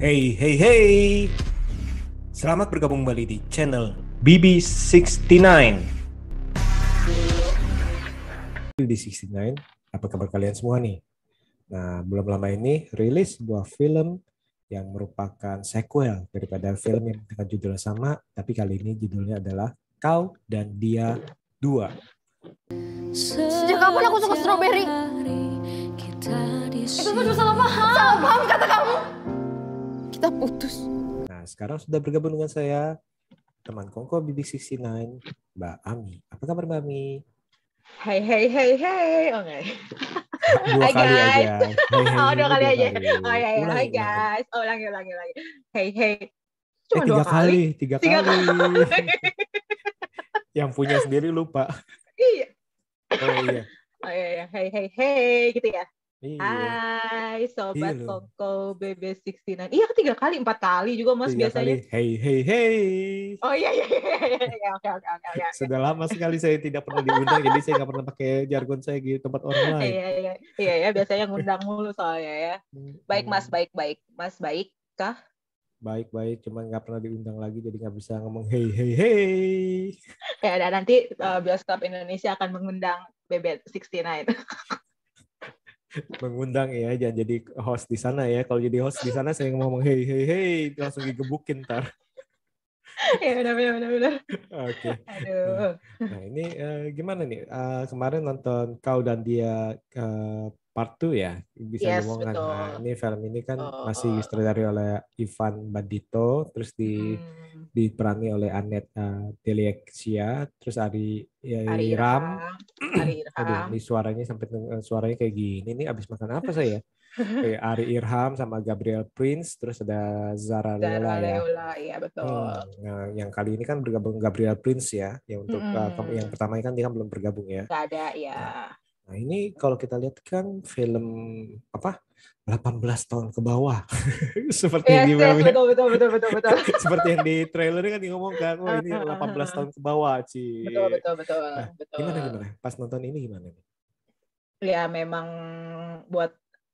Hey, hey, hey. Selamat bergabung kembali di channel BB69. BB69, apa kabar kalian semua nih? Nah, belum lama ini rilis sebuah film yang merupakan sequel daripada film yang dengan judul yang sama, tapi kali ini judulnya adalah Kau dan Dia 2. Sejak kapan aku suka strawberry? Itu cuma salah paham. Salah paham kata kamu. Kita putus. Nah, sekarang sudah bergabung dengan saya, teman Kongko BB69, Mbak Ami. Apa kabar Mbak Ami? Hey, hey, hey, hey. Oh, enggak. Dua Hai kali guys. aja. Hey, hey, Oh, hey, dua ini kali dua aja. kali. Oh iya, iya. Hai Ulangi, ulangi. guys. Oh, ulangi. Hey, hey. Cuma dua Tiga kali. kali, tiga Tiga kali. kali. Yang punya sendiri lupa. Iya. Oh iya, Oh iya, iya. Hey, hey, hey. Gitu ya. iya, Hai, iya Sobat loh. Kongko BB69. Iya, 3 kali, 4 kali juga Mas Tiga kali. biasanya. Hey, hey, hey. Oh iya, iya, iya, iya. Oke, oke, oke, oke, oke. Sudah lama sekali saya tidak pernah diundang, jadi saya nggak pernah pakai jargon saya di tempat orang lain. Iya, iya, iya, ya, biasanya ngundang mulu soalnya ya. Baik, Mas, Hmm, baik. Mas, baik kah? baik-baik, cuman nggak pernah diundang lagi, jadi nggak bisa ngomong hey, hey, hey. Ya, dan nanti bioskop Indonesia akan mengundang BB69. Mengundang ya, jangan jadi host di sana ya. Kalau jadi host di sana saya ngomong hey, hey, hey, langsung digebukin ntar. Ya, benar. Oke. Nah, Aduh. nah, ini gimana nih? Kemarin nonton Kau dan Dia part 2 ya, bisa Yes, diomongkan. Nah, betul. ini film ini kan masih Oh, disutradarai oleh Ivan Bandito, terus mm, diperani oleh Annette Deliexia, terus Ari Ari Ram. Irham. Ari Aduh, Irham. ini suaranya sampai suaranya kayak gini. Ini abis makan apa saya? Kayak Ari Irham sama Gabriel Prince, terus ada Zara Zara Leola ya. Leola, iya betul. Nah, yang kali ini kan bergabung Gabriel Prince ya. Yang untuk yang Mm-mm. pertama kan dia kan belum bergabung ya. Gak ada, ya. Nah, nah, ini kalau kita lihat kan film apa 18 tahun ke bawah. Seperti yang di Yes, yes, filmnya, betul. seperti yang di trailer kan ngomongkan, oh ini 18 tahun ke bawah, Betul, Ci. Nah, gimana betul. gimana? Pas nonton ini gimana nih? Ya memang buat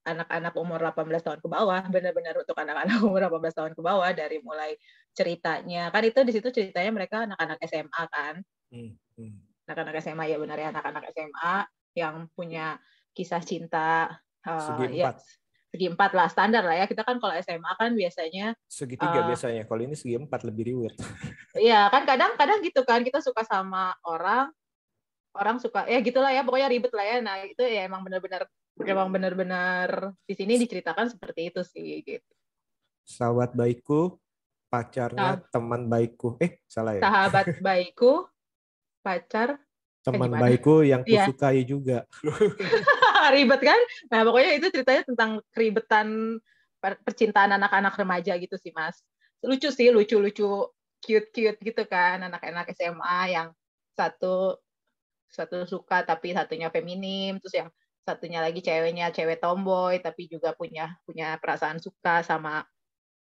anak-anak umur 18 tahun ke bawah, benar-benar untuk anak-anak umur 18 tahun ke bawah, dari mulai ceritanya. Kan itu di situ ceritanya mereka anak-anak SMA kan. Hmm, hmm. Anak-anak SMA, ya benar ya, anak-anak SMA yang punya kisah cinta, Segi ya empat, segi empat lah, standar lah ya. Kita kan kalau SMA kan biasanya segitiga uh, biasanya. Kalau ini segi empat lebih riwet. ya kan kadang-kadang gitu kan, kita suka sama orang, orang suka ya gitulah ya, pokoknya ribet lah ya. Nah itu ya emang benar-benar di sini diceritakan seperti itu sih gitu. Sahabat baikku, pacarnya Nah, teman baikku. Salah ya. sahabat baikku, pacar, Teman gimana baikku yang ya. kusukai juga. Ribet kan. Nah pokoknya itu ceritanya tentang keribetan percintaan anak-anak remaja gitu sih Mas. Lucu sih, lucu-lucu, cute-cute gitu kan, anak-anak SMA yang satu satu suka tapi satunya feminim, terus yang satunya lagi ceweknya cewek tomboy tapi juga punya punya perasaan suka sama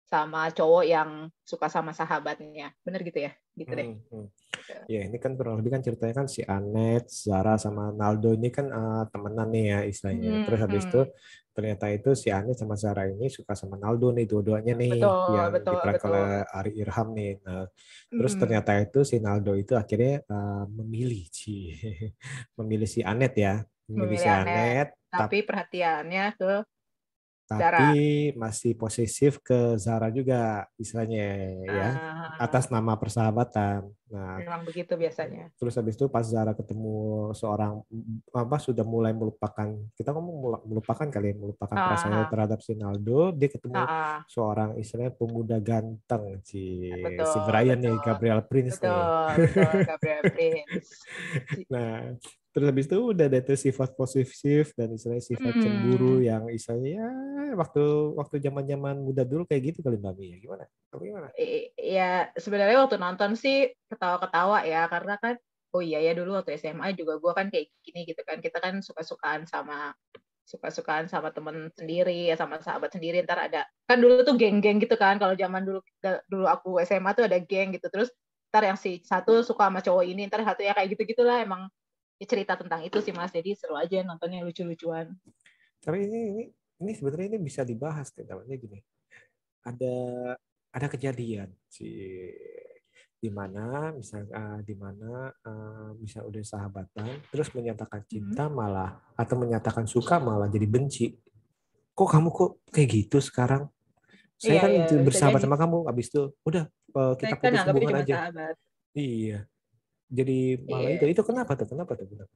sama cowok yang suka sama sahabatnya. Bener gitu ya? Gitu deh. Hmm, hmm. Ya, ini kan kurang lebih kan ceritanya kan si Anet, Zara sama Naldo ini kan temenan nih ya istilahnya. Terus habis itu Hmm, ternyata itu si Anet sama Zara ini suka sama Naldo nih, dua-duanya nih betul, yang betul, diperankan oleh betul. Ari Irham nih. Nah, terus Hmm, ternyata itu si Naldo itu akhirnya memilih memilih si Anet ya, memilih si memilih aneh. Anet, Tapi perhatiannya ke tapi Zara. masih posesif ke Zara juga istilahnya ya, atas Ah, nama persahabatan. Nah, memang begitu biasanya. terus habis itu pas Zara ketemu seorang apa sudah mulai melupakan, kita ngomong melupakan kali ya, melupakan perasaannya Ah, terhadap Sinaldo, dia ketemu ah, ah, seorang istilahnya pemuda ganteng si betul, Brian nih, betul, Gabriel Prince nih. betul, Gabriel Prince. Nah, terus habis itu udah ada tuh sifat posesif dan istilahnya sifat cemburu Hmm, yang istilahnya ya, waktu waktu zaman-zaman muda dulu kayak gitu kali Mbak Mia. Gimana? Kamu gimana? ya sebenarnya waktu nonton sih ketawa-ketawa ya, karena kan oh iya ya, dulu waktu SMA juga gue kan kayak gini gitu kan, kita kan suka-sukaan sama temen sendiri ya, sama sahabat sendiri. Ntar ada kan dulu tuh geng-geng gitu kan, kalau zaman dulu dulu aku SMA tuh ada geng gitu. Terus ntar yang si satu suka sama cowok ini, ntar satu ya kayak gitu gitulah. Emang ya cerita tentang itu sih Mas, jadi seru aja nontonnya, lucu-lucuan. Tapi ini sebenarnya ini bisa dibahas, namanya gini. ada ada kejadian di mana bisa udah sahabatan terus menyatakan cinta malah atau menyatakan suka malah jadi benci. Kok kayak gitu sekarang? Saya Iya, kan iya, bisa bersahabat jadi. sama kamu, habis itu udah Saya kita kan putus anggapnya hubungan cuma aja. sahabat. Iya. Jadi malah Iya. itu kenapa tuh? Kenapa tuh? Kenapa?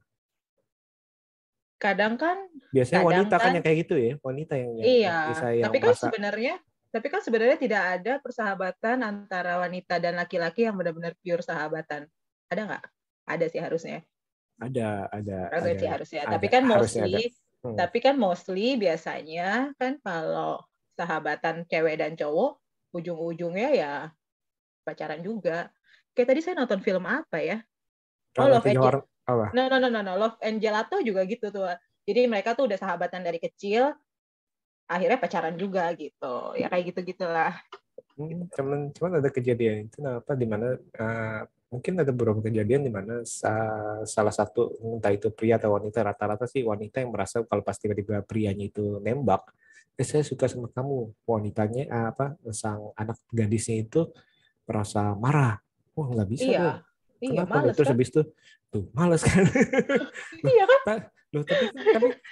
Kadang kan, Biasanya kadang wanita kan kan, yang kayak gitu ya, wanita iya. yang Tapi kan merasa sebenarnya, tidak ada persahabatan antara wanita dan laki-laki yang benar-benar pure sahabatan. Ada nggak? Ada sih harusnya. ada ada Ada ada sih harusnya. ada harusnya ada. Hmm. Tapi kan mostly biasanya kan kalau sahabatan cewek dan cowok, ujung-ujungnya ya pacaran juga. Kayak tadi saya nonton film apa ya? Oh, Kalau Love tiga Angel. orang apa? No. Love and Gelato juga gitu tuh. Jadi mereka tuh udah sahabatan dari kecil, akhirnya pacaran juga gitu. Ya kayak gitu-gitulah. Cuman ada kejadian itu apa di mana mungkin ada beberapa kejadian di mana salah satu entah itu pria atau wanita, rata-rata sih wanita yang merasa kalau pas tiba-tiba prianya itu nembak, saya suka sama kamu, wanitanya sang anak gadisnya itu merasa marah. Wah, nggak bisa Iya. dong. Iya, Kenapa nih? males Terus kan? habis itu tuh males kan. Loh, Iya kan? loh,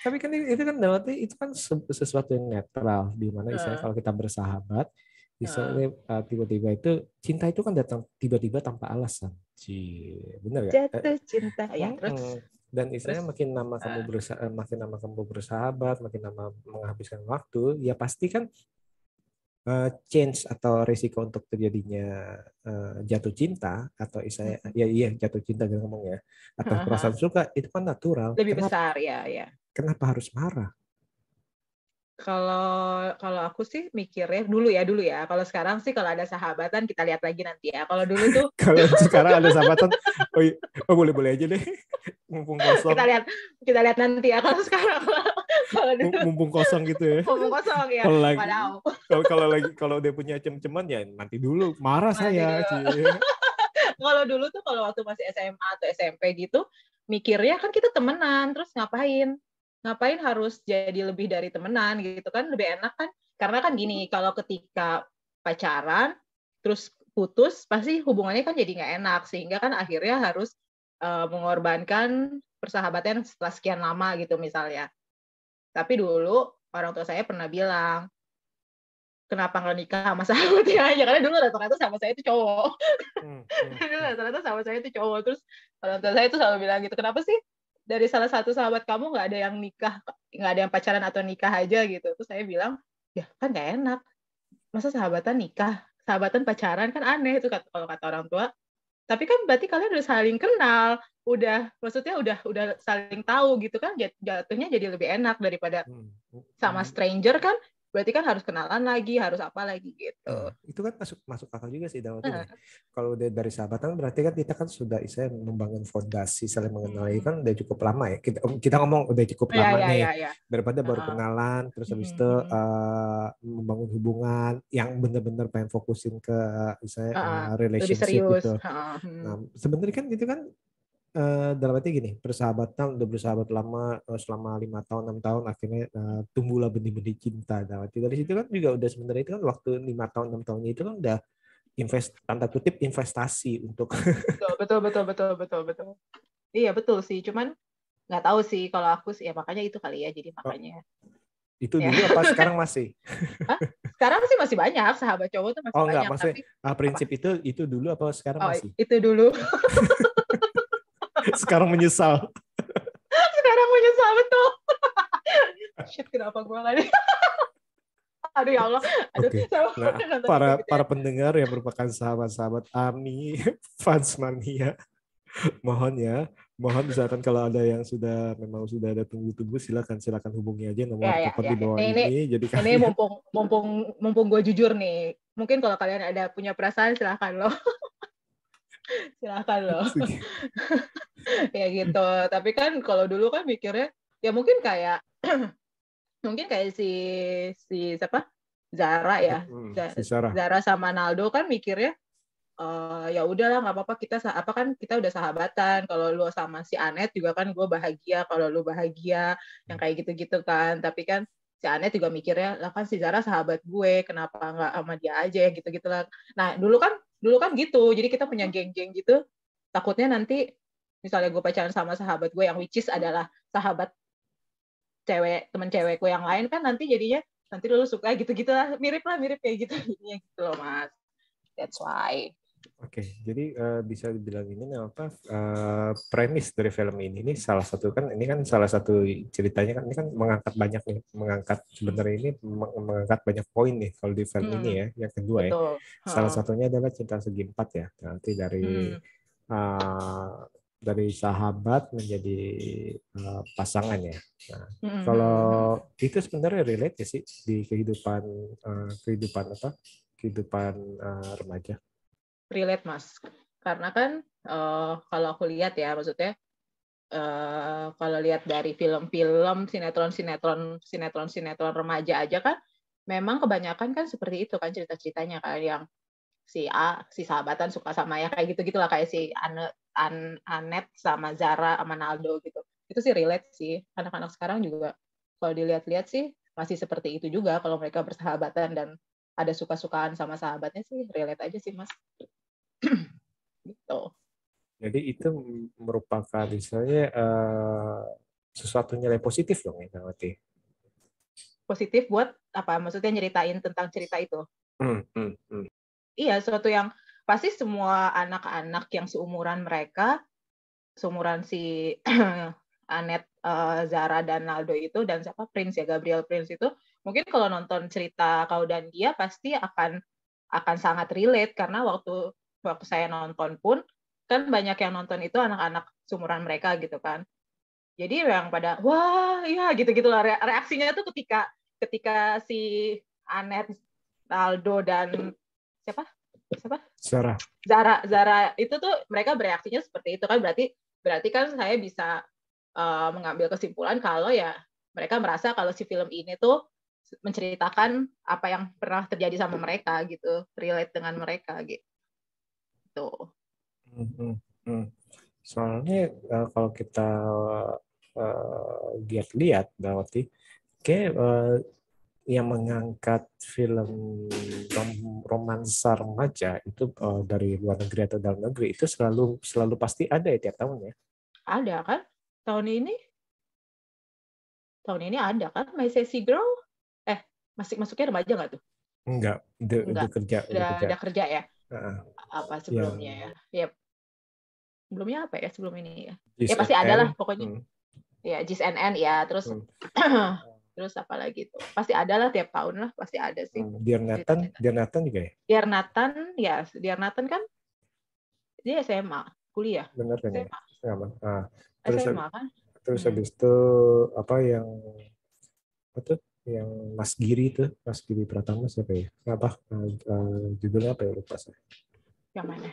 tapi kan itu kan berarti itu kan sesuatu yang netral di mana istilahnya Nah, kalau kita bersahabat nah. istilahnya tiba-tiba itu cinta itu kan datang tiba-tiba tanpa alasan. Bener gak? Jatuh cinta. Ya, Dan terus istilahnya uh, makin lama kamu bersahabat, makin lama menghabiskan waktu, ya pasti kan change atau risiko untuk terjadinya jatuh cinta atau saya ya iya jatuh cinta gitu ngomong ya atau perasaan suka itu kan natural. lebih Kenapa besar ya, ya. harus marah? Kalau aku sih mikirnya dulu ya. Kalau sekarang sih kalau ada sahabatan kita lihat lagi nanti ya. Kalau dulu tuh Kalau sekarang ada sahabatan, oh, boleh aja deh, mumpung kita kosong, lihat kita lihat nanti ya. Kalau sekarang kalau dulu mumpung kosong gitu ya. ngomong kosong ya. Kalau lagi Padahal kalau dia punya cem-ceman ya nanti dulu marah nanti saya, dulu. Kalau dulu tuh kalau waktu masih SMA atau SMP gitu mikirnya kan kita temenan terus ngapain harus jadi lebih dari temenan gitu kan lebih enak kan karena kan gini kalau ketika pacaran terus putus pasti hubungannya kan jadi nggak enak sehingga kan akhirnya harus mengorbankan persahabatan setelah sekian lama gitu misalnya tapi dulu orang tua saya pernah bilang kenapa nggak nikah sama sahabatnya aja karena dulu rata-rata sahabat saya itu cowok dulu rata-rata sahabat saya itu cowok terus orang tua saya itu selalu bilang gitu kenapa sih dari salah satu sahabat kamu nggak ada yang nikah nggak ada yang pacaran atau nikah aja gitu terus saya bilang ya kan nggak enak masa sahabatan nikah sahabatan pacaran kan aneh itu kalau kata orang tua tapi kan berarti kalian udah saling kenal udah maksudnya udah saling tahu gitu kan jatuhnya jadi lebih enak daripada sama stranger kan berarti kan harus kenalan lagi harus apa lagi gitu. Nah, itu kan masuk akal juga sih dalam ini. Kalau udah dari sahabatan berarti kan kita kan sudah bisa membangun fondasi saling mengenali kan udah cukup lama ya. Kita ngomong udah cukup lama nih Ya. daripada baru kenalan terus habis itu membangun hubungan yang benar-benar pengen fokusin ke misalnya Lebih relationship serius. gitu. Nah, sebenarnya kan itu kan dalam arti gini, persahabatan udah bersahabat lama selama 5 tahun 6 tahun akhirnya tumbuhlah benih-benih cinta. Dalam arti dari situ kan juga udah sebenarnya itu kan waktu 5 tahun 6 tahunnya itu kan udah tanda kutip investasi untuk Betul. Iya betul sih, cuman nggak tahu sih kalau aku sih ya makanya itu kali ya jadi makanya. Itu Ya. dulu apa sekarang masih? Sekarang sih masih banyak sahabat cowok tuh masih Oh enggak, banyak maksudnya tapi prinsip apa? itu dulu apa sekarang Oh masih? itu dulu. Sekarang menyesal. Sekarang menyesal betul. Shit kenapa gue nggak nih? Aduh ya Allah, aduh Oke. sama Nah, nonton itu para gitu ya. para pendengar yang merupakan sahabat-sahabat Ami, fans mania, mohon misalkan kalau ada yang memang sudah ada tunggu-tunggu silakan hubungi aja nomor telepon Ya. di bawah Ini ini jadi ini kalian mumpung gue jujur nih. Mungkin kalau kalian ada punya perasaan silahkan loh. Silahkan loh. Ya gitu. Tapi kan kalau dulu kan mikirnya ya mungkin kayak si siapa? Zara ya. si Sarah. Zara sama Naldo kan mikirnya ya udahlah nggak apa-apa kita udah sahabatan kalau lu sama si Anet juga kan gue bahagia kalau lu bahagia yang kayak gitu-gitu kan tapi kan si Anet juga mikirnya, lah kan si Zara sahabat gue, kenapa nggak sama dia aja ya gitu-gitu lah. Nah dulu kan gitu, jadi kita punya geng-geng gitu, takutnya nanti misalnya gue pacaran sama sahabat gue yang which is adalah sahabat temen cewekku yang lain, kan nanti jadinya nanti dulu suka gitu-gitu lah, mirip kayak gitu jadinya gitu loh Mas. That's why. Oke, jadi bisa dibilang ini apa premis dari film ini salah satu kan ini kan salah satu ceritanya kan ini kan mengangkat banyak nih, mengangkat sebenarnya ini mengangkat banyak poin nih kalau di film ini ya. Yang kedua ya, Betul. salah satunya adalah cinta segi empat ya. Nanti dari sahabat menjadi pasangan ya. Nah, kalau itu sebenarnya relate ya sih di kehidupan kehidupan remaja. Relate Mas, karena kan kalau aku lihat ya, maksudnya kalau lihat dari film-film, sinetron remaja aja kan, memang kebanyakan kan seperti itu kan cerita-ceritanya kan, yang si sahabatan suka sama ya kayak gitu-gitu lah, kayak si Anet sama Zara sama Naldo gitu. Itu sih relate sih, anak-anak sekarang juga kalau dilihat-lihat sih masih seperti itu juga, kalau mereka bersahabatan dan ada suka-sukaan sama sahabatnya sih relate aja sih Mas. Gitu. Jadi itu merupakan misalnya sesuatu nilai positif dong ya berarti. Positif buat apa? Maksudnya nyeritain tentang cerita itu. Iya, sesuatu yang pasti semua anak-anak yang seumuran mereka, seumuran si Anet, Zara dan Naldo itu, dan siapa Prince ya, Gabriel Prince itu, mungkin kalau nonton cerita Kau dan Dia pasti akan sangat relate, karena waktu saya nonton pun kan banyak yang nonton itu anak-anak seumuran mereka gitu kan. Jadi yang pada wah ya gitu-gitulah reaksinya tuh ketika si Anet, Naldo dan siapa Zara itu tuh mereka bereaksinya seperti itu kan, berarti kan saya bisa mengambil kesimpulan kalau ya mereka merasa kalau si film ini tuh menceritakan apa yang pernah terjadi sama mereka gitu, relate dengan mereka gitu. Soalnya kalau kita lihat-lihat berarti kayak yang mengangkat film romansa remaja itu dari luar negeri atau dalam negeri itu selalu pasti ada ya tiap tahun ya. Ada kan tahun ini ada kan My Sassy Girl, masuknya remaja nggak tuh? Enggak, udah kerja. Udah kerja ya. Apa sebelumnya ya. Yep. Sebelumnya apa ya sebelum ini ya? Ya pasti ada lah pokoknya. Ya GSNN ya, terus terus apa lagi tuh? Pasti ada lah tiap tahun lah, pasti ada sih. Dear Nathan juga ya? Dear Nathan kan dia SMA, kuliah. Benar kan ya? Terus SMA kan? Terus habis itu apa yang Mas Giri Pratama siapa ya? Judulnya apa ya lupa saya. Yang mana?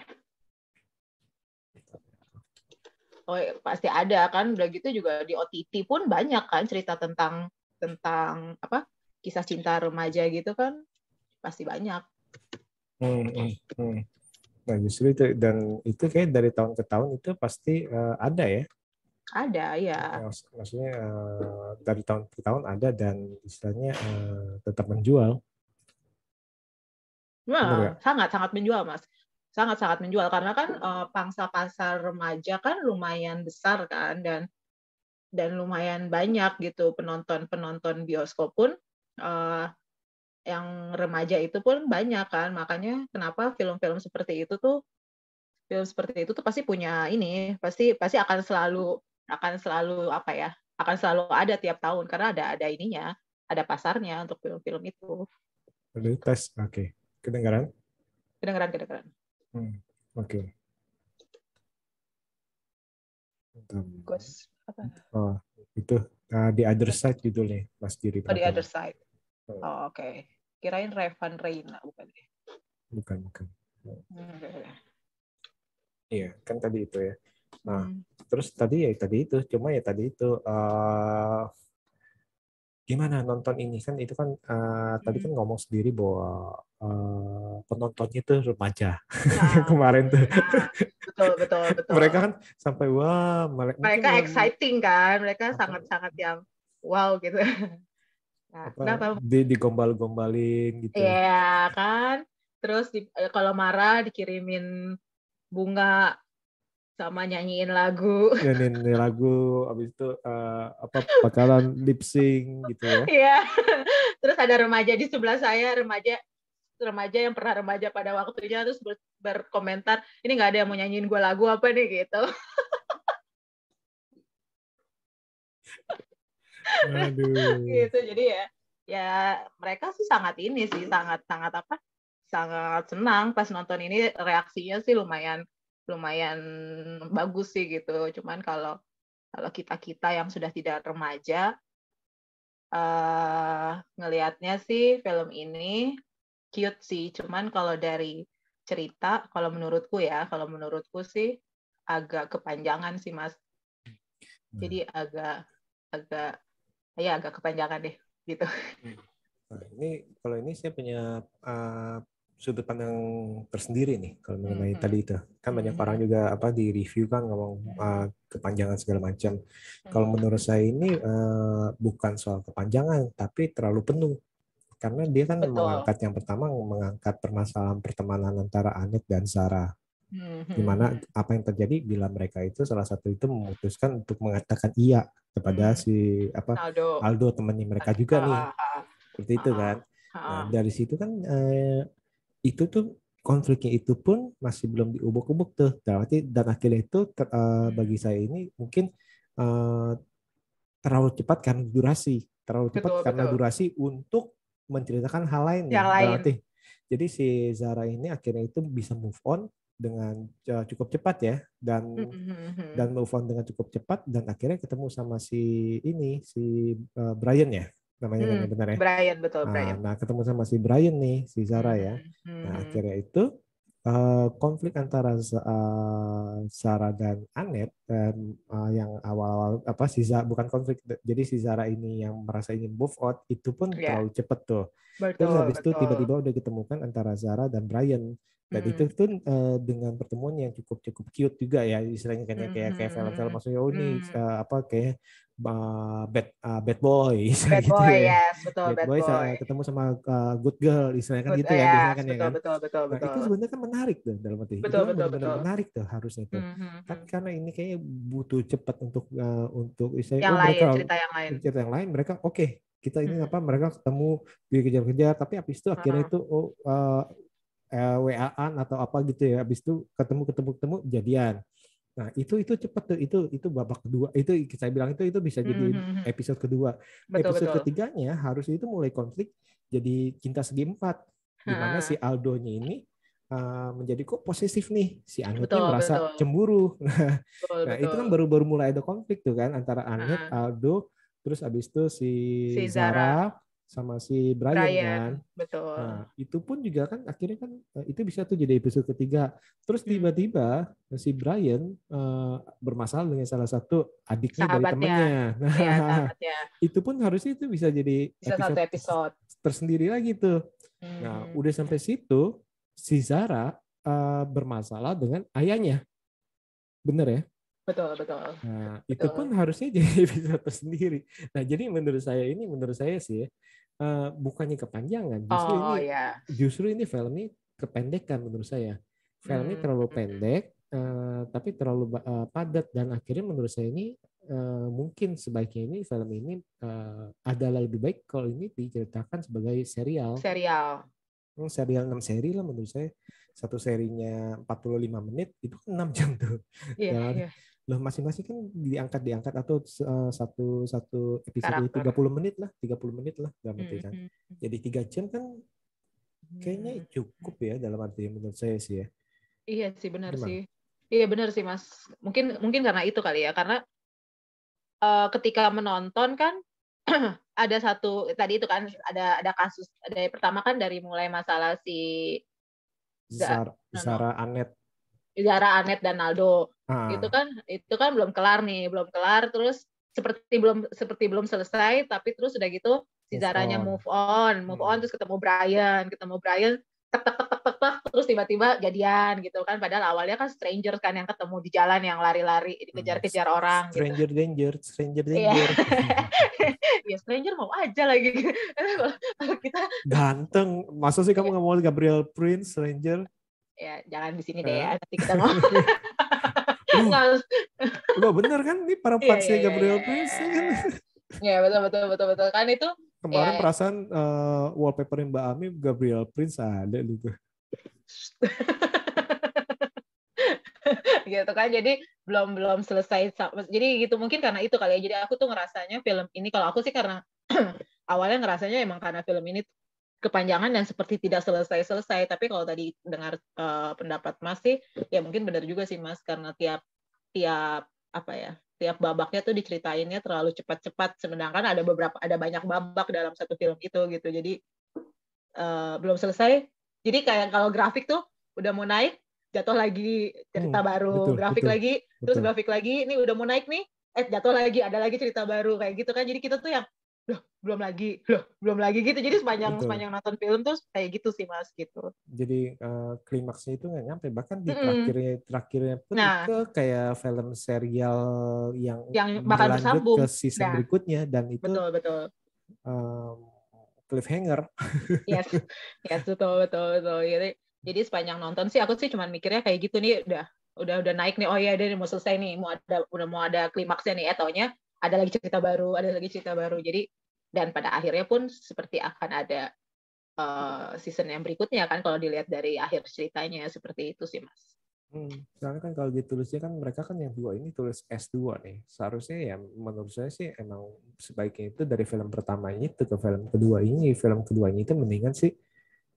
Oh pasti ada kan, udah gitu juga di OTT pun banyak kan cerita tentang apa kisah cinta remaja gitu kan, pasti banyak. Nah justru itu, dan itu kayak dari tahun ke tahun itu pasti ada ya. Ada ya. Maksudnya dari tahun ke tahun ada dan istilahnya tetap menjual. Nah, sangat menjual Mas. Sangat menjual karena kan pangsa pasar remaja kan lumayan besar kan, dan lumayan banyak gitu penonton bioskop pun yang remaja itu pun banyak kan, makanya kenapa film-film seperti itu tuh pasti punya ini, pasti akan selalu apa ya, akan selalu ada tiap tahun karena ada ininya, ada pasarnya untuk film-film itu. Tes, oke. Kedengaran? Kedengaran. Oke. Oh, itu The Other Side judulnya, Mas Giri Pratama. The Other Side. Oh, oke. Kirain Revan Reina, bukan deh. Bukan. Iya, kan tadi itu ya. Nah, terus tadi itu, cuma ya tadi itu gimana nonton ini kan itu kan tadi kan ngomong sendiri bahwa penontonnya itu remaja kemarin tuh. Betul. Mereka kan sampai wah, mereka exciting kan, mereka sangat yang wow gitu. Nah, apa kenapa? digombal-gombalin gitu. Iya kan. Terus kalau marah dikirimin bunga sama nyanyiin lagu. Nyanyiin lagu, habis itu apa bakalan lip sync gitu ya. Iya. Terus ada remaja di sebelah saya, remaja remaja yang pernah remaja pada waktunya, terus berkomentar, ini nggak ada yang mau nyanyiin gue lagu apa nih gitu. Aduh. Gitu. Jadi ya mereka sih sangat ini sih, sangat sangat apa? Sangat senang pas nonton ini, reaksinya sih lumayan lumayan bagus sih gitu. Cuman kalau kalau kita-kita yang sudah tidak remaja ngelihatnya sih film ini cute sih. Cuman kalau dari cerita, kalau menurutku sih agak kepanjangan sih Mas. Jadi agak agak ya agak kepanjangan deh gitu. Nah, ini kalau ini saya punya sudut pandang tersendiri nih kalau mengenai tadi itu. Kan banyak orang juga apa di review kan ngomong kepanjangan segala macam. Kalau menurut saya ini bukan soal kepanjangan, tapi terlalu penuh. Karena dia kan Betul. yang pertama mengangkat permasalahan pertemanan antara Anet dan Sarah. Di mana apa yang terjadi bila mereka itu salah satu itu memutuskan untuk mengatakan iya kepada si apa Aldo. Aldo, temannya mereka juga nih, seperti itu kan. Nah, dari situ kan itu tuh konfliknya itu pun masih belum diubuk-ubuk tuh. Dan akhirnya itu bagi saya ini mungkin eh, terlalu cepat karena durasi, Betul, betul. untuk menceritakan hal lain nih. Yang Dalam lain. arti, jadi si Zara ini akhirnya itu bisa move on dengan cukup cepat ya, dan move on dengan cukup cepat, dan akhirnya ketemu sama si ini si Brian ya namanya kan, ya benar ya. Brian, betul, Brian. Nah, ketemu sama si Brian nih, si Zara ya. Nah, akhirnya itu konflik antara Zara dan Anet, dan yang awal-awal apa si Zara, bukan konflik, jadi si Zara ini yang merasa ingin move out itu pun Ya, terlalu cepet tuh. Terus betul, habis itu betul. tiba-tiba udah ditemukan antara Zara dan Brian. Dan itu tuh dengan pertemuan yang cukup cute juga ya, istilahnya kayak film-film, maksudnya oh ini apa kayak bad boy Bad gitu boy, ya. yes, betul, Bad bad boy boy. ketemu sama good girl, istilahnya kan Good, gitu ya, biasanya yes, kan ya betul, kan. betul, betul, Nah, itu betul. sebenarnya kan menarik tuh dalam arti. Itu Betul, kan betul, benar-benar betul. menarik tuh harusnya tuh. Kan karena ini kayaknya butuh cepat untuk istilahnya, Yang oh lain, mereka cerita yang lain. cerita yang lain, mereka oke, kita ini apa, mereka ketemu dikejar-kejar, tapi habis itu akhirnya itu WA-an atau apa gitu ya, habis itu ketemu jadian. Nah, itu cepat tuh, itu babak kedua, itu saya bilang itu bisa jadi episode kedua. Betul, Episode betul. ketiganya harusnya itu mulai konflik jadi cinta segi empat, di mana si Aldonya ini menjadi kok posesif nih, si Anetnya Betul, merasa betul. cemburu. Betul, Nah, itu betul. kan baru mulai ada konflik tuh kan antara Anet, Aldo, terus abis itu si Si Zara, Zara sama si Brian kan. betul. Nah, itu pun juga kan akhirnya kan itu bisa tuh jadi episode ketiga. Terus tiba-tiba si Brian bermasalah dengan salah satu adiknya dari Sahabatnya. temennya. Iya, Nah, sahabatnya. itu pun harusnya itu bisa jadi Bisa satu episode episode. tersendiri lagi tuh. Nah, udah sampai situ si Zara bermasalah dengan ayahnya. Bener ya? Betul, betul. Nah, itu Betul. pun harusnya jadi episode tersendiri. Nah, jadi menurut saya sih bukannya kepanjangan, Oh ya. justru ini film ini kependekan menurut saya. Film ini terlalu pendek, tapi terlalu padat, dan akhirnya menurut saya ini mungkin sebaiknya ini film ini adalah lebih baik kalau ini diceritakan sebagai serial. Serial. Serial 6 seri lah menurut saya. Satu serinya 45 menit, itu kan 6 jam tuh. Iya, Dan iya. loh masing-masing kan diangkat atau satu episode Karakter. 30 menit lah dalam arti kan. Jadi 3 jam kan kayaknya cukup ya dalam arti menurut saya sih ya. Iya sih, benar Gimana? sih. Iya benar sih Mas. Mungkin karena itu kali ya, karena ketika menonton kan ada satu tadi itu kan ada kasus, ada yang pertama kan dari mulai masalah si Zara Anet. Zara, Anet dan Aldo. Ah. Itu kan belum kelar nih, belum kelar, terus seperti belum selesai, tapi terus udah gitu si Zaranya move on terus ketemu Brian tek tek tek tek tek plak terus tiba-tiba jadian gitu kan, padahal awalnya kan stranger kan yang ketemu di jalan yang lari-lari dikejar-kejar orang gitu. Stranger danger, stranger Iya. danger. Ya stranger mau aja lagi. Kalau kita Ganteng. Masa sih kamu ya, nggak mau Gabriel Prince, stranger? ya jangan di sini deh Eh? ya, nanti kita ngomong. Loh, Nggak, loh bener kan? Ini para iya iya fansnya iya iya. Gabriel Prince ya kan? Ya betul betul betul betul kan itu Kemarin ya. perasaan wallpaperin Mbak Ami Gabriel Prince ada gitu. Gitu kan, jadi belum belum selesai, jadi gitu mungkin karena itu kali ya, jadi aku tuh ngerasanya film ini, kalau aku sih karena awalnya ngerasanya emang karena film ini kepanjangan dan seperti tidak selesai-selesai, tapi kalau tadi dengar pendapat Mas sih ya mungkin benar juga sih Mas, karena tiap tiap apa ya, tiap babaknya tuh diceritainnya terlalu cepat-cepat, sedangkan ada banyak babak dalam satu film itu gitu, jadi belum selesai, jadi kayak kalau grafik tuh udah mau naik jatuh lagi cerita baru, Betul, grafik betul, lagi terus betul. grafik lagi, ini udah mau naik nih jatuh lagi ada lagi cerita baru kayak gitu kan, jadi kita tuh yang loh belum lagi gitu, jadi sepanjang Betul. sepanjang nonton film tuh kayak gitu sih Mas gitu. Jadi klimaksnya itu nggak nyampe. Bahkan di Mm-mm. terakhirnya pun Nah, itu kayak film serial yang yang bakal berlanjut ke bersambung. season Nah, berikutnya dan itu betul betul. um, cliffhanger. Yes, yes betul betul betul. Jadi sepanjang nonton sih aku sih cuman mikirnya kayak gitu nih, udah naik nih, oh ya dia mau selesai nih, udah mau ada klimaksnya nih, taunya ada lagi cerita baru, ada lagi cerita baru. Jadi dan pada akhirnya pun seperti akan ada season yang berikutnya kan, kalau dilihat dari akhir ceritanya seperti itu sih Mas. Soalnya kan kalau ditulisnya kan mereka kan yang dua ini tulis S2 nih. Seharusnya ya menurut saya sih emang sebaiknya itu dari film pertama ini ke film kedua ini. Film keduanya itu mendingan sih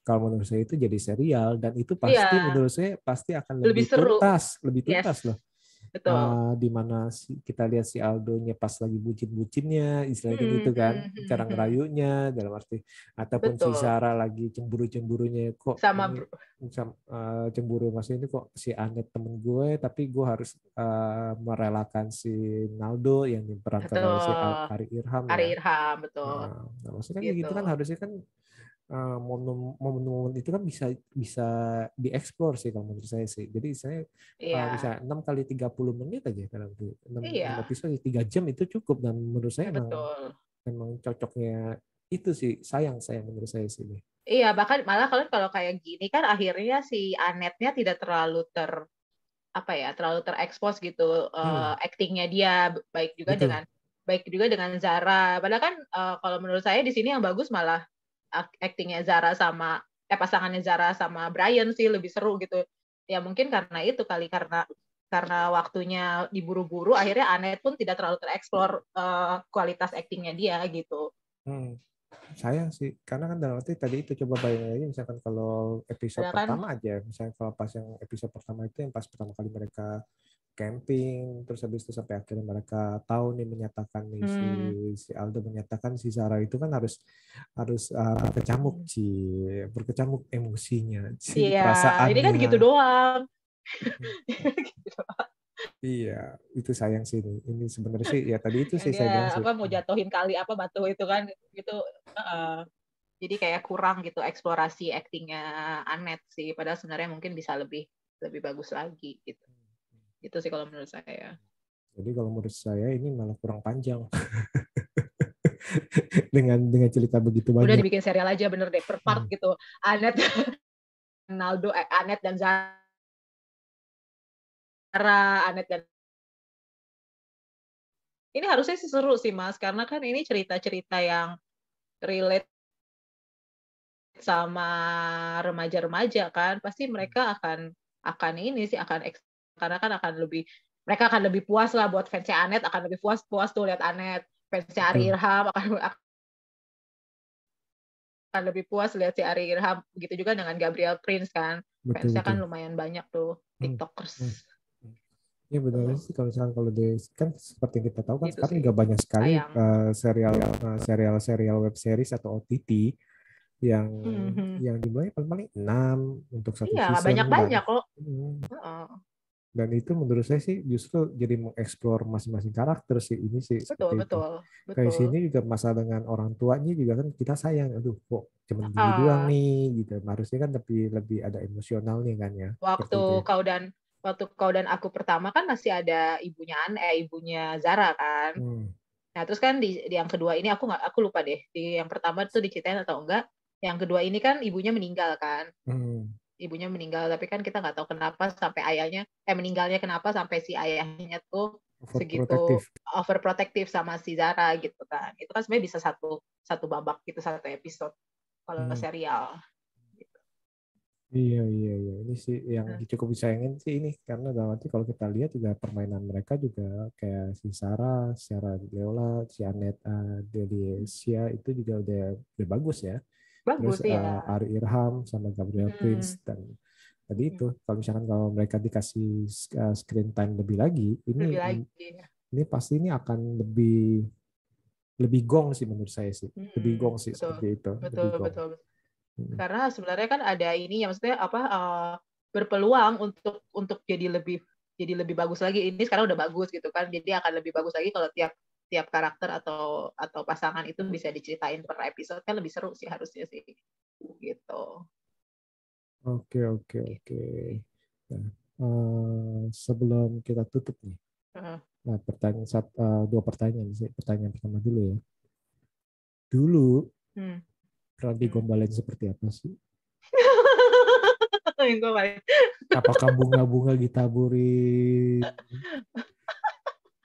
kalau menurut saya itu jadi serial dan itu Iya, pasti menurut saya pasti akan lebih seru. lebih Yes, tuntas loh. betul. Di mana kita lihat si Aldonya pas lagi bucin-bucinnya, istilahnya kan gitu kan, cara ngerayunya dalam arti, ataupun si Betul. Sarah lagi cemburu-cemburunya kok Sama ini cemburu maksudnya ini kok si Anet temen gue, tapi gue harus merelakan si Naldo yang diperankan oleh si betul. Ari Irham Ari ya. Irham betul. Nah, maksudnya kan kayak Gitu. gitu kan harusnya kan momen-momen itu kan bisa dieksplor sih kalau menurut saya sih. Jadi saya Iya. bisa 6 kali 30 menit aja dalam 6 Iya, episode 3 jam itu cukup dan menurut saya betul. emang cocoknya itu sih sayang saya menurut saya sih. Iya, bahkan malah kalau kayak gini kan akhirnya si Anetnya tidak terlalu apa ya, terlalu terekspos gitu, aktingnya dia baik juga Betul. dengan Zara. Padahal kan kalau menurut saya di sini yang bagus malah aktingnya Zara sama pasangannya Zara sama Brian sih lebih seru gitu. Ya mungkin karena itu kali, karena waktunya diburu-buru akhirnya Anet pun tidak terlalu tereksplor kualitas aktingnya dia gitu. Hmm. Sayang sih, karena kan dalam arti tadi itu coba bayangin aja misalkan kalau episode Padahal kan pertama aja, misalnya kalau pas yang episode pertama itu yang pas pertama kali mereka camping, terus habis itu sampai akhirnya mereka tahu nih menyatakan nih si Aldo menyatakan si Sarah itu kan harus harus berkecamuk emosinya, iya, ini kan perasaannya. gitu doang. Iya, itu sayang sih ini. Ini sebenarnya sih ya tadi itu Yang sih dia saya bilang sih. apa mau jatuhin kali apa batu itu kan gitu, jadi kayak kurang gitu eksplorasi aktingnya Anet sih, padahal sebenarnya mungkin bisa lebih lebih bagus lagi gitu, itu sih kalau menurut saya. Jadi kalau menurut saya ini malah kurang panjang dengan cerita begitu Udah banyak. dibikin serial aja bener deh per part Hmm. gitu, Anet Naldo, Anet dan Zara, Anet dan ini harusnya sih seru sih Mas, karena kan ini cerita-cerita yang relate sama remaja-remaja kan, pasti mereka akan ini sih karena kan akan lebih, mereka akan lebih puas lah, buat fansnya Anet akan lebih puas tuh lihat Anet, fansnya Ari Betul, Irham akan lebih puas lihat si Ari Irham, begitu juga dengan Gabriel Prince kan, betul, fansnya kan betul. lumayan banyak tuh Hmm. Hmm. TikTokers Ya benar tuh, sih kalau misalkan kalau di kan seperti yang kita tahu kan gitu sekarang sih juga banyak sekali sayang. serial web series atau OTT yang Hmm. dimulai paling paling 6 untuk satu Iya nggak season banyak banyak. banyak kok. Hmm. Dan itu menurut saya sih justru jadi mengeksplor masing-masing karakter sih ini sih Betul, seperti itu. betul, Kayak betul. sini juga masalah dengan orang tuanya juga kan kita sayang, aduh kok cuman gini doang Ah, nih gitu. Harusnya kan lebih lebih ada emosionalnya kan ya, seperti waktu itu ya. kau dan waktu kau dan aku pertama kan masih ada ibunya Zara kan. Hmm. Nah, terus kan di yang kedua ini aku lupa deh. Di yang pertama tuh diceritain atau enggak. Yang kedua ini kan ibunya meninggal kan. Hmm. Ibunya meninggal, tapi kan kita nggak tahu kenapa sampai ayahnya meninggalnya kenapa sampai si ayahnya tuh segitu Overprotective. overprotective sama si Zara gitu kan. Itu kan sebenarnya bisa satu satu babak gitu, satu episode kalau Hmm. serial. Iya, iya, iya. Ini sih yang Hmm. cukup disayangin sih ini. Karena dalam arti kalau kita lihat juga permainan mereka juga kayak si Sarah, Sarah Leola, si Annette Delicia itu juga udah bagus ya. Terus Bagus ya. Ari Irham sama Gabriel Prince Hmm. dan tadi itu kalau misalkan kalau mereka dikasih screen time lebih lagi, Lebih lagi. ini pasti ini akan lebih lebih gong sih menurut saya sih. Lebih Hmm. gong sih Betul, seperti itu, betul, lebih gong. betul. Hmm. Karena sebenarnya kan ada ini ya, maksudnya apa, berpeluang untuk jadi lebih bagus lagi. Ini sekarang udah bagus gitu kan, jadi akan lebih bagus lagi kalau tiap tiap karakter atau pasangan itu bisa diceritain per episode, kan lebih seru sih harusnya sih gitu. Oke, oke, oke. Nah, sebelum kita tutup nih, Heeh. nah dua pertanyaan sih. Pertanyaan pertama dulu ya. Dulu Hmm. pernah Hmm. digombalin seperti apa sih? Yang gue paling Apakah bunga-bunga ditaburi?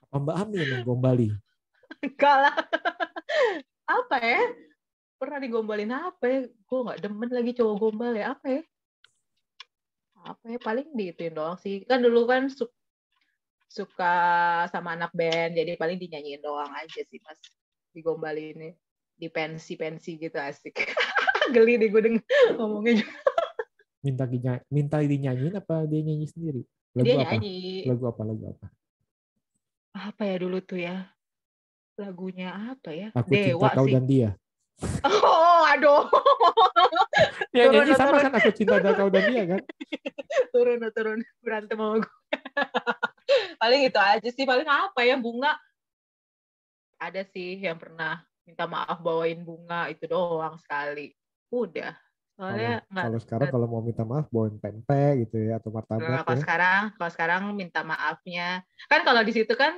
Apa Mbak Ami yang menggombali? enggak lah. Apa ya, pernah digombalin apa ya, gue nggak demen lagi cowok gombal ya, apa ya paling diituin doang sih, kan dulu kan suka sama anak band, jadi paling dinyanyiin doang aja sih mas, digombalin nih di pensi-pensi gitu, asik. Geli deh gue denger ngomongnya juga. Minta dinyanyiin apa dia nyanyi sendiri? Dia Lagu apa? nyanyi Lagu apa? Lagu apa? apa ya dulu tuh ya, lagunya apa ya, Aku cinta Dewa kau sih. dan dia. Oh aduh. Ya Turun nyanyi sama turun kan aku cinta kau dan dia kan? turun berantem sama gue. Paling itu aja sih, paling apa ya, bunga ada sih yang pernah minta maaf bawain bunga itu doang sekali, udah. Kalau Soalnya kalau sekarang nggak kalau mau minta maaf bawain pempek gitu ya atau Nah, martabak kalau ya. sekarang minta maafnya kan, kalau di situ kan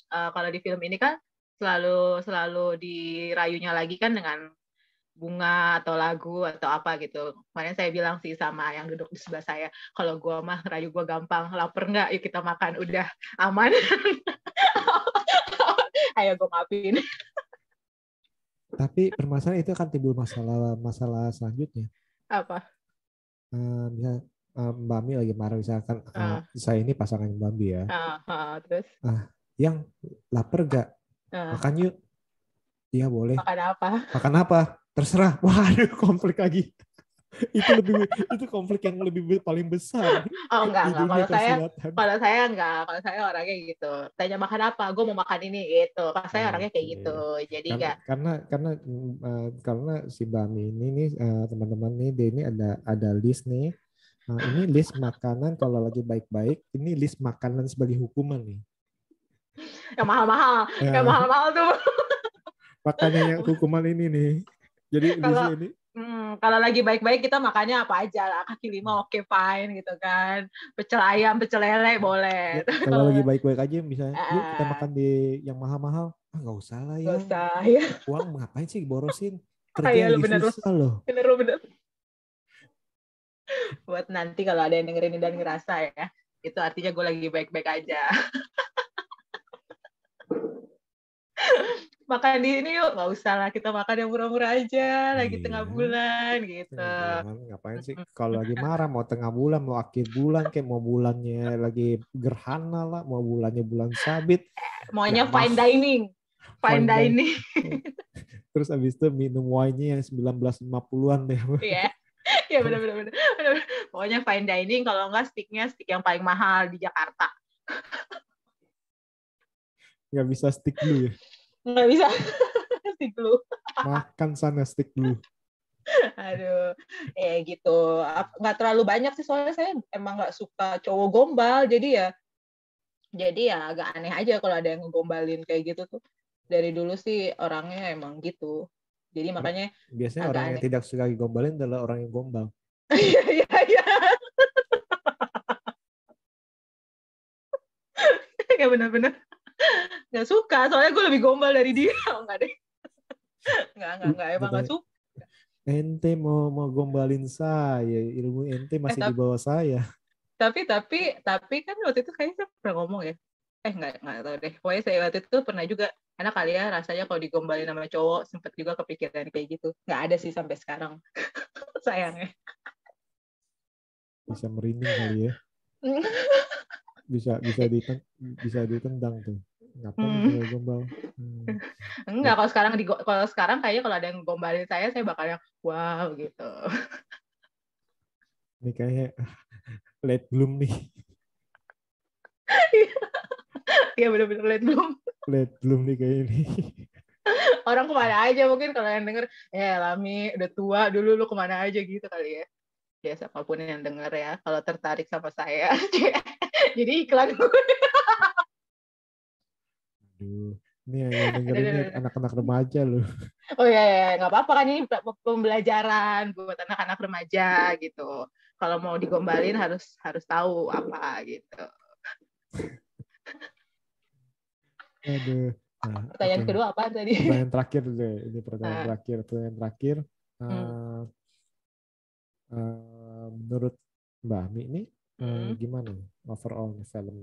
kalau di film ini kan selalu selalu dirayunya lagi kan dengan bunga atau lagu atau apa gitu. Kemarin saya bilang sih sama yang duduk di sebelah saya, kalau gua mah rayu gua gampang, lapar nggak, yuk kita makan, udah aman. Ayo gue maafin. Tapi permasalahan itu akan timbul masalah selanjutnya. Apa? Misal Mbak Mi lagi marah misalkan Uh, saya ini pasangan Mbak Mi ya. Terus Yang lapar gak? uh, Makan yuk. Iya boleh. makan apa? Makan apa? Terserah. Waduh, konflik lagi. Itu konflik yang paling besar Oh di enggak. dunia persilatan. Kalau saya enggak. Kalau saya orangnya gitu. Tanya makan apa? Gue mau makan ini gitu. Kalau saya orangnya kayak gitu. Oke. Jadi Karena enggak. karena si Bami ini nih teman-teman nih dia ini ada list nih. Ini list makanan kalau lagi baik-baik, ini list makanan sebagai hukuman nih. Yang mahal-mahal. Yang Ya, mahal-mahal tuh. makanya yang hukuman ini nih. Jadi Kalau listnya ini kalau lagi baik-baik kita makannya apa aja lah. Kaki lima oke fine gitu kan. Pecel ayam, pecel lele ya, boleh. kalau Kalau lagi baik-baik aja misalnya, yuk kita uh, makan di yang mahal-mahal. Nggak usah lah nggak yang usah ya. uang ngapain sih borosin? Kerja Ayo lu lagi bener lu. susah loh. Bener lu bener. Buat nanti kalau ada yang dengerin dan ngerasa ya, itu artinya gue lagi baik-baik aja. Makan di ini yuk, nggak usah lah, kita makan yang murah-murah aja, lagi tengah Iya. bulan gitu. Tengah bulan ngapain sih? Kalau lagi marah mau tengah bulan, mau akhir bulan, kayak mau bulannya lagi gerhana lah, mau bulannya bulan sabit, yang Maunya fine mah dining, fine fine day. dining. Terus abis itu minum wine-nya yang 1950-an deh. Iya, ya benar-benar. Pokoknya fine dining, kalau nggak sticknya stick yang paling mahal di Jakarta. Nggak bisa stick dulu ya. Nggak bisa stick lu. Makan sana stick dulu. Aduh, gitu. Nggak terlalu banyak sih soalnya saya emang nggak suka cowok gombal, jadi ya agak aneh aja kalau ada yang ngegombalin kayak gitu tuh. Dari dulu sih orangnya emang gitu. Jadi makanya Biasanya agak orang yang aneh. tidak suka digombalin adalah orang yang gombal. Iya, iya, iya. Ya benar-benar. Nggak suka, soalnya gue lebih gombal dari dia. Oh, enggak deh. Enggak. Emang nggak Katanya, suka. ente mau gombalin saya, ilmu ente Eh, masih di tapi, bawah saya. tapi kan waktu itu kayaknya saya pernah ngomong ya. Nggak tahu deh. Pokoknya saya waktu itu pernah juga. Enak kali ya rasanya kalau digombalin sama cowok, sempet juga kepikiran kayak gitu. Nggak ada sih sampai sekarang. Sayangnya. Bisa merinding kali ya. Bisa bisa ditendang tuh. Ngapain Hmm. gombal-gombal? Hmm. Enggak, kalau sekarang kayaknya kalau ada yang gombalin saya bakal yang wow gitu. Ini kayak late bloom nih. Iya benar-benar lihat belum. Late bloom nih kayak ini. Orang kemana aja mungkin kalau yang denger, Lami udah tua dulu lu kemana aja gitu kali ya. Biasa apapun yang denger ya, kalau tertarik sama saya. Jadi iklan gue. Aduh, ini yang dengerin ini anak-anak remaja loh. Oh ya, nggak apa-apa kan ini pembelajaran buat anak-anak remaja gitu. Kalau mau digombalin harus tahu apa gitu. Aduh. Nah, oke. Pertanyaan kedua apa tadi? Pertanyaan terakhir deh. Ini pertanyaan Nah, terakhir. Pertanyaan terakhir. hmm, Uh, menurut Mbak Mi ini hmm. gimana nih overall nih film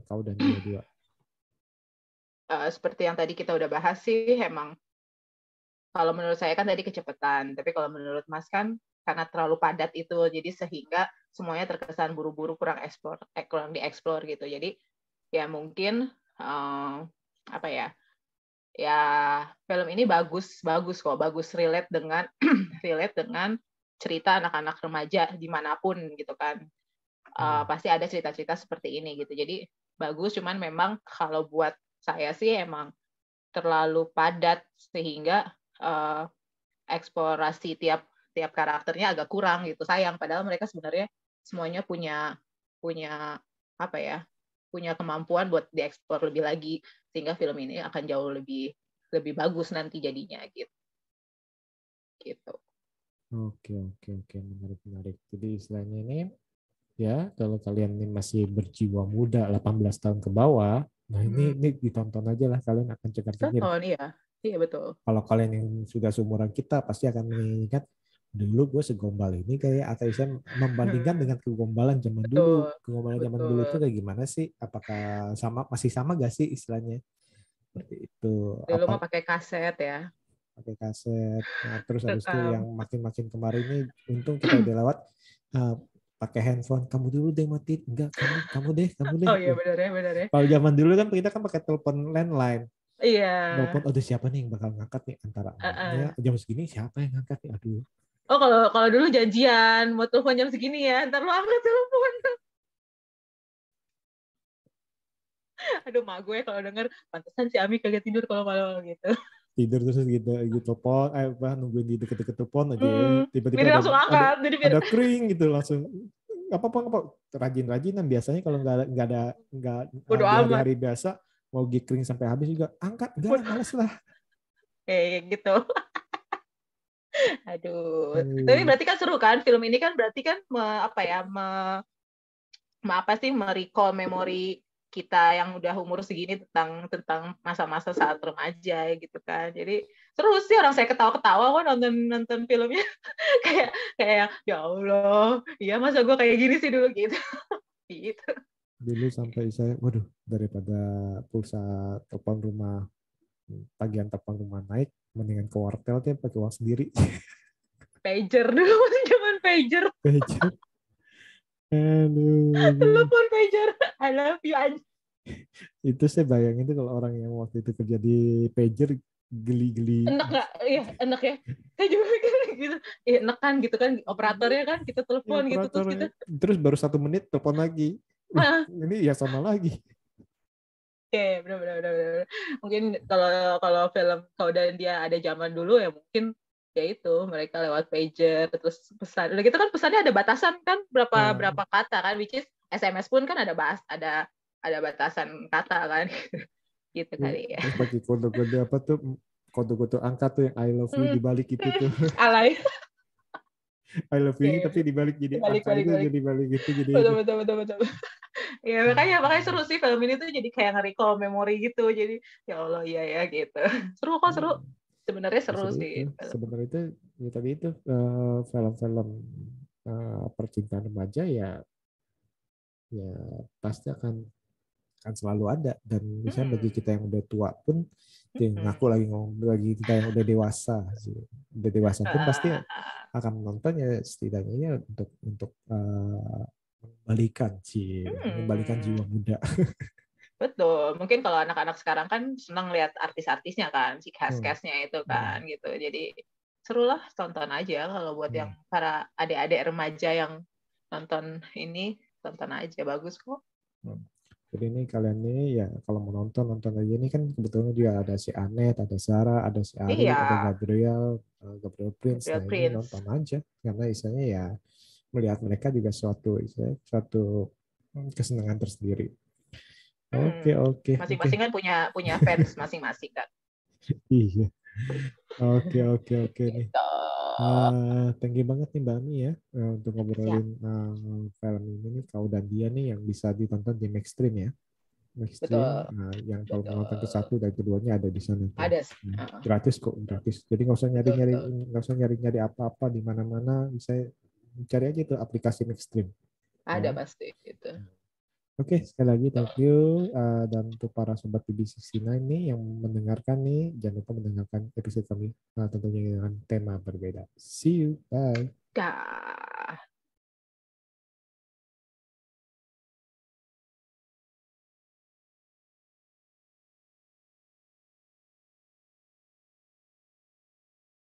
Kau dan Dia dua? Seperti yang tadi kita udah bahas sih, emang kalau menurut saya kan tadi kecepatan, tapi kalau menurut Mas kan karena terlalu padat itu, jadi sehingga semuanya terkesan buru-buru, kurang dieksplor gitu. Jadi ya mungkin apa ya? Ya film ini bagus kok, bagus relate dengan relate dengan cerita anak-anak remaja dimanapun gitu kan. Pasti ada cerita-cerita seperti ini gitu. Jadi bagus, cuman memang kalau buat saya sih emang terlalu padat sehingga eksplorasi tiap karakternya agak kurang gitu. Sayang, padahal mereka sebenarnya semuanya punya punya apa ya? Punya kemampuan buat dieksplor lebih lagi sehingga film ini akan jauh lebih lebih bagus nanti jadinya gitu. Gitu. Oke, menarik. Jadi istilahnya ini ya kalau kalian ini masih berjiwa muda 18 tahun ke bawah, nah ini ditonton aja lah, kalian akan cengar-cengir. Oh iya. Iya betul. Kalau kalian yang sudah seumuran kita pasti akan mengingat dulu gue segombal ini kayak atau saya membandingkan dengan kegombalan zaman dulu. Betul. Kegombalan zaman dulu itu Betul. kayak gimana sih? Apakah masih sama gak sih istilahnya? Seperti itu. Dulu mah pakai kaset ya. Pakai kaset. Nah, terus habis itu yang makin kemarin ini untung kita udah lewat pakai handphone. Kamu dulu deh mati. Enggak, kamu deh. Oh iya benar ya. Kalau zaman dulu kan kita kan pakai telepon landline. Iya. Telepon, ada siapa nih yang bakal ngangkat nih antara emaknya jam segini siapa yang ngangkat nih? Aduh. Oh kalau dulu janjian mau telepon jam segini ya, ntar lu angkat telepon. Aduh mak gue kalau denger pantesan si Ami kagak tidur kalau malam gitu. Tidur terus gitu telepon nungguin di deket-deket telepon aja ya. Tiba-tiba Jadi langsung angkat. Jadi biar ada kering gitu langsung apa rajin-rajinan biasanya kalau nggak bodo di amat. hari-hari biasa mau kering sampai habis juga angkat enggak males lah. Kayak gitu. Aduh. Tapi berarti kan seru kan film ini kan berarti kan apa sih merecall memori kita yang udah umur segini tentang masa-masa saat remaja gitu kan. Jadi seru sih, orang saya ketawa-ketawa kok nonton filmnya. kayak ya Allah, iya masa gue kayak gini sih dulu gitu. Gitu. Dulu sampai saya waduh daripada pulsa telepon rumah tagihan telepon rumah naik mendingan ke wartel deh pakai uang sendiri. Pager dulu masih zaman pager. Pager. Aduh. Telepon pager. I love you anjing. Itu saya bayangin tuh kalau orang yang waktu itu kerja di pager geli-geli. Enak nggak? Iya, enak ya. Saya juga mikir gitu. Iya, enak kan gitu kan operatornya kan kita Ya, telepon gitu terus kita. operatornya. Terus baru 1 menit telepon lagi. Ini ya sama lagi. Oke, benar. Mungkin kalau film Kau dan Dia ada zaman dulu ya mungkin ya itu mereka lewat pager terus pesan. Udah gitu kan pesannya ada batasan kan berapa Nah, berapa kata kan, which is SMS pun kan ada batasan kata kan. Gitu kali ya. terus pakai kode-kode apa tuh, kode-kode angka tuh yang I love you di balik itu tuh. Alay. I love you Ya, ini ya, tapi dibalik jadi balik angka balik itu, balik. jadi balik itu jadi Betul itu. betul betul betul. Ya makanya seru sih film ini tuh, jadi kayak nge-recall memori gitu. Jadi ya Allah iya ya gitu. Seru kok, seru. Sebenarnya seru Justru sih itu film. sebenarnya itu ya tadi itu film-film percintaan remaja ya, ya pasti akan selalu ada, dan misalnya bagi kita yang udah tua pun, ngaku lagi ngomong, bagi kita yang udah dewasa sih, udah dewasa pun pasti akan menonton ya, setidaknya ya untuk mengembalikan jiwa muda. Betul. Mungkin kalau anak-anak sekarang kan senang lihat artis-artisnya kan, si Hmm. cast-castnya itu Hmm. kan gitu. Jadi serulah, tonton aja kalau buat yang Hmm. para adik-adik remaja yang nonton ini, tonton aja, bagus kok. Hmm. Jadi ini kalian nih ya kalau mau nonton aja, ini kan kebetulan juga ada si Anet, ada Sarah, ada si Ari, Iya, ada Gabriel Prince. Gabriel Nah ini Prince. nonton aja karena istilahnya ya melihat mereka juga suatu kesenangan tersendiri. Oke, Hmm, oke, oke. masing-masing kan punya fans masing-masing kan. Iya. Oke, oke, oke nih. Gitu. Thank you banget nih Mbak Mi ya, untuk Siap. ngobrolin film ini nih, Kau dan Dia nih, yang bisa ditonton di Maxstream ya. Maxstream, Betul, yang kalau mau nonton ke betul. satu dan keduanya ada di sana tuh. Ada sih. Gratis kok, gratis. Jadi Betul, betul. nggak usah nyari-nyari apa-apa di mana-mana. Bisa cari aja tuh aplikasi Maxstream. Ada Ya. pasti itu. Oke, sekali lagi thank you. Dan untuk para sobat BB69 nih yang mendengarkan nih, jangan lupa mendengarkan episode kami tentunya dengan tema berbeda. See you, bye. Dah.